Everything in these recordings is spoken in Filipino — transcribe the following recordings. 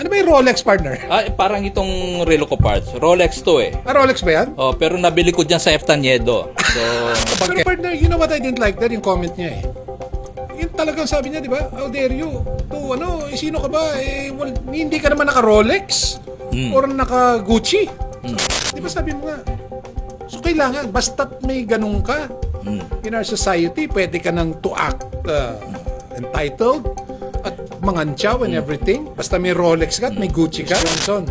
Ano ba yung Rolex, partner? Parang itong relo ko parts. Rolex to eh. Rolex ba yan? Oh, pero nabili ko dyan sa Eftaniedo. So, Pero partner, you know what I didn't like there? Yung comment niya eh. Yung talagang sabi niya, di ba? How dare you? To sino ka ba? Hindi ka naman naka-Rolex? Or naka-Gucci? Di ba sabi mo nga? So kailangan, basta't may ganun ka in our society, pwede ka nang to act entitled at mangantsaw and everything. Basta may Rolex ka at may Gucci ka. Johnson,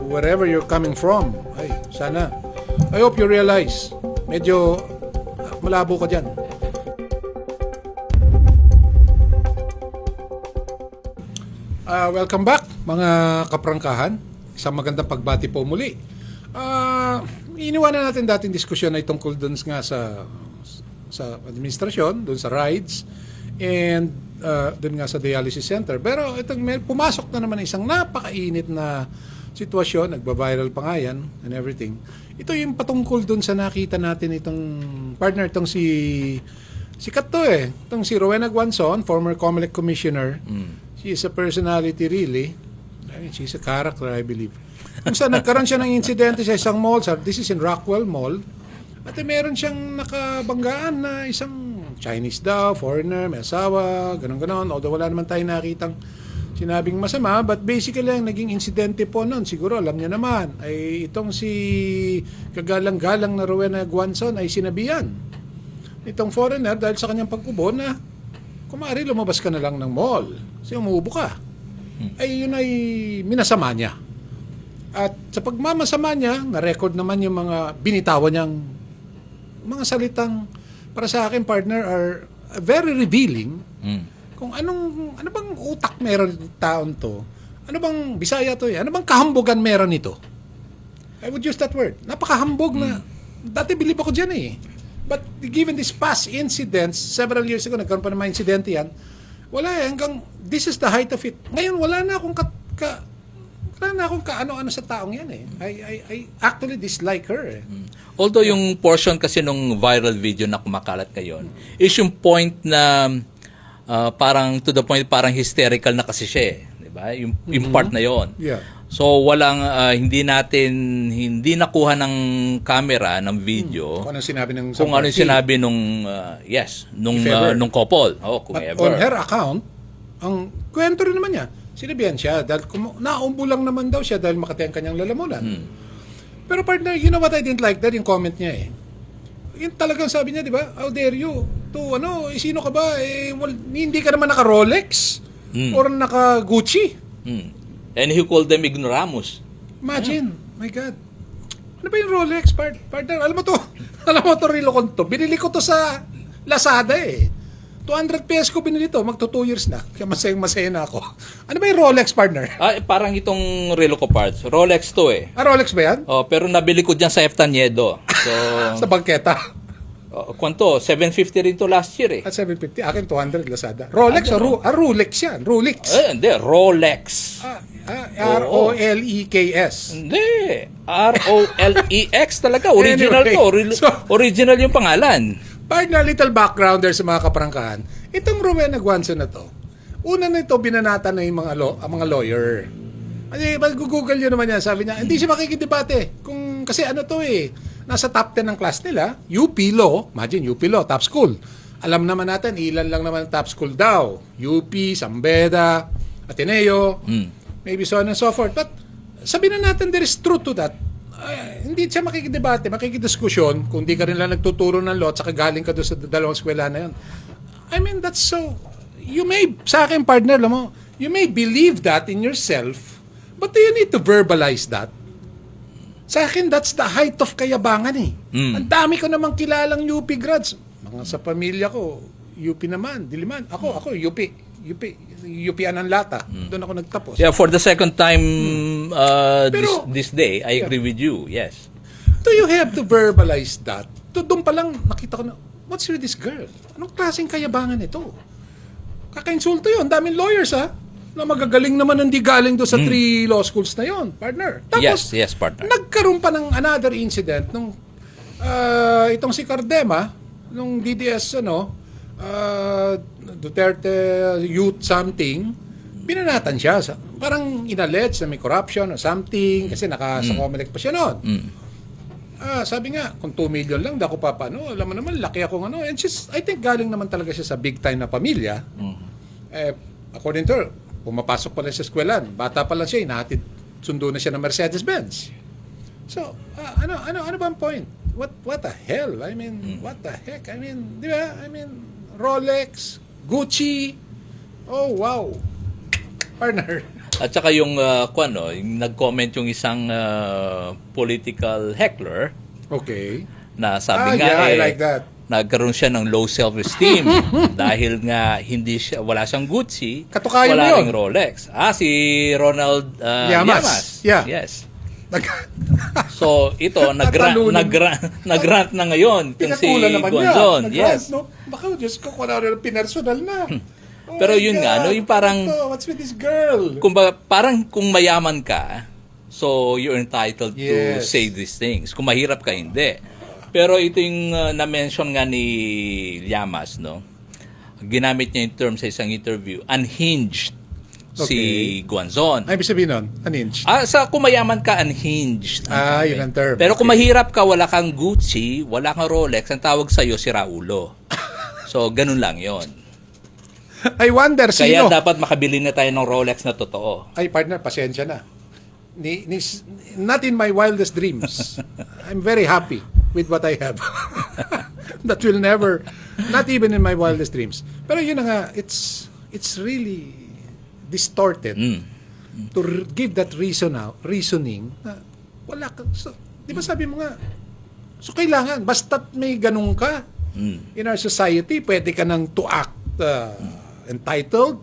wherever you're coming from, ay, sana. I hope you realize, medyo malabo ka dyan. Welcome back, mga kaprangkahan. Isang magandang pagbati po muli. Iniwanan natin dating diskusyon ay tungkol dun nga sa administrasyon, dun sa rides, and dun nga sa dialysis center. Pero itong pumasok na naman isang napakainit na sitwasyon, nagba-viral pa nga yan and everything. Ito yung patungkol dun sa nakita natin itong partner, itong sikat to eh. Itong si Rowena Guanzon, former COMELEC commissioner. She is a personality really. I mean, she's a character, I believe. Kung saan nagkaroon siya ng insidente sa isang mall, this is in Rockwell Mall, at meron siyang nakabanggaan na isang Chinese daw, foreigner, may asawa, ganon-ganon. Although wala naman tayong nakitang sinabing masama, but basically ang naging insidente po noon, siguro alam niyo naman, ay itong si kagalang-galang na Rowena Guanzon ay sinabihan itong foreigner dahil sa kanyang pagkubo na kumari lumabas ka na lang ng mall kasi umuubo ka. Ay yun ay minasama niya. At sa pagmamasama niya, na-record naman yung mga binitawan niyang mga salitang para sa akin, partner, are very revealing kung ano bang utak meron ng taon to. Ano bang, Bisaya to eh, ano bang kahambugan meron nito? I would use that word. Napakahambog na, dati bilib ako dyan eh. But given this past incidents, several years ago, nagkaroon pa ng mga insidente yan, wala eh, hanggang this is the height of it. Ngayon, wala na akong kaano-ano sa taong yan eh. I actually dislike her eh. although yung portion kasi nung viral video na kumakalat ngayon is yung point na parang to the point parang hysterical na kasi siya eh. Diba? Yung part na yon. Yeah. So walang hindi nakuha ng camera ng video Kung ano sinabi ng kung ano yung sinabi nung nung couple. Kung But ever. on her account, ang kwento rin naman niya, sinabihan siya dahil naumbo lang naman daw siya dahil makati ang kanyang lalamunan. Pero partner, you know what I didn't like there? Yung comment niya eh. Yung talagang sabi niya, di ba? How dare you? Sino ka ba? Hindi ka naman naka-Rolex? Or naka-Gucci? And he called them ignoramus. Imagine, my God. Ano ba yung Rolex, partner? Alam mo to, relo ko to. Binili ko to sa Lazada eh. 200 pesos ko binili to, magto 2 years na. Kaya masayang-masaya na ako. Ano ba yung Rolex, partner? Parang itong relo ko parts. Rolex to eh. Rolex ba yan? Pero nabili ko dyan sa Eftaniedo. So, Sa bangketa. kwanto? 750 rin to last year eh. At 750, akin 200 Lazada. Rolex o Rolex yan? Rolex. Hindi, Rolex. R-O-L-E-K-S. Hindi. R-O-L-E-X talaga. Original Anyway, to. Original yung pangalan. Partner, little backgrounder sa mga kaprangkahan. Itong Rowena Guanzon na to, una na ito, binanata na yung mga lawyer. Kasi mag-google nyo naman yan, sabi niya, hindi siya makikidebate. Kasi ano to eh, nasa top 10 ng class nila, UP Law, imagine UP Law, top school. Alam naman natin, ilan lang naman top school daw. UP, Sambeda, Ateneo, maybe so on and so forth. But sabihin na natin, there is truth to that. Hindi siya makikidebate, makikidiskusyon kung di ka rin lang nagtuturo ng law at saka galing ka doon sa dalawang eskwela na yun. I mean, that's so... sa akin, partner, alam mo, you may believe that in yourself, but do you need to verbalize that? Sa akin, that's the height of kayabangan eh. Ang dami ko namang kilalang UP grads. Mga sa pamilya ko, UP naman, Diliman. Ako, UP Anang Lata. Doon ako nagtapos. Yeah, for the second time Pero- this day, I agree with you. Yes. Do you have to verbalize that? Doon pa lang nakita ko na, what's with this girl? Anong klaseng kayabangan ito? Kakainsulto yun. Daming lawyers na magagaling naman hindi galing doon sa 3 law schools na yon, partner. Tapos, Yes, partner. nagkaroon pa ng another incident nung itong si Cardema, nung DDS, Duterte Youth something, binanatan siya. parang inallege na may corruption or something kasi sa Comelec pa siya noon. Sabi nga, kung 2 million lang, dako pa paano, alam mo naman, laki akong ano. And I think galing naman talaga siya sa big time na pamilya. According to her, pumapasok pa lang sa eskwelahan. Bata pa lang siya, inahatid, sundo na siya ng Mercedes-Benz. So, ano ba ang point? What the hell? I mean, what the heck? I mean, di ba? I mean, Rolex, Gucci. Oh, wow. Partner. At saka yung yung nag-comment yung isang political heckler Okay. na sabi nga yeah, I like that. nagkaroon siya ng low self-esteem dahil nga wala siyang Gucci, Katukayan wala mo yun. ring Rolex. Si Ronald Llamas. Yeah. Yes. So ito nagrant na ngayon itong si Pinatulan naman niya. Gonzon. Nag-rant, Yes. no? Baka Diyos ko, kung ano pinersonal na. Oh Pero my yun nga, God, no, yung parang what's with this girl? parang kung mayaman ka, so you're entitled to Yes. say these things. Kung mahirap ka, hindi. Pero ito yung na-mention nga ni Llamas, no? Ginamit niya yung term sa isang interview, unhinged si Guanzon. Ay, ibig sabihin nun, unhinged. Kung mayaman ka, unhinged. Yun ang term. Pero kung mahirap ka, wala kang Gucci, wala kang Rolex, ang tawag sa'yo si Raulo. So, ganun lang yon. I wonder, Kaya sino? dapat makabili na tayo ng Rolex na totoo. Ay, partner, pasensya na. Not in my wildest dreams. I'm very happy with what I have. That will never, not even in my wildest dreams. Pero yun na nga, it's really distorted to give that reasoning na wala ka. So, di ba sabi mo nga, so kailangan, basta't may ganun ka in our society, pwede ka nang to act entitled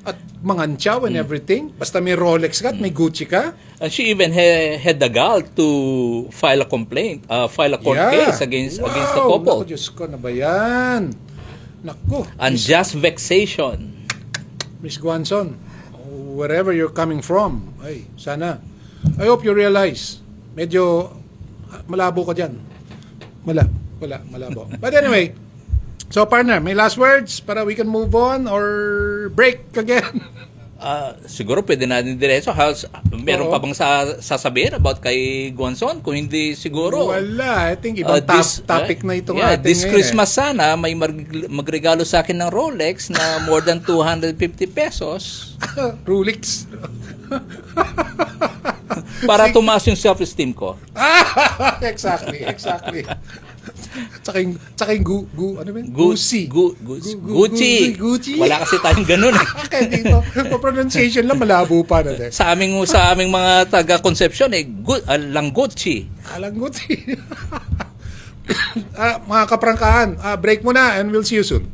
at mangantsaw and everything. Basta may Rolex ka at may Gucci ka. And she even had the gall to file a complaint, file a court case against the couple. Naku, Diyos ko, na ba yan? Naku. Unjust vexation. Miss Guanzon, wherever you're coming from, ay, sana. I hope you realize, medyo malabo ka dyan. Malabo. But anyway, so partner, may last words para we can move on or break again? Siguro pwede natin diretso. Meron Oo. pa bang sasabihin about kay Guanzon? Kung hindi, siguro. Wala. I think ibang topic na itong ating this ngayon, Christmas sana, may magregalo sa akin ng Rolex na more than 250 pesos Rolex. para tumaas yung self-esteem ko. Exactly. Tsaka yung ano ba yun? Gucci. Gucci. Wala kasi tayong ganun. Kaya dito, pronunciation lang malabo pa na din. Sa aming mga taga-conception, lang Gucci. Alang Gucci. Mga kaprangkahan, break muna and we'll see you soon.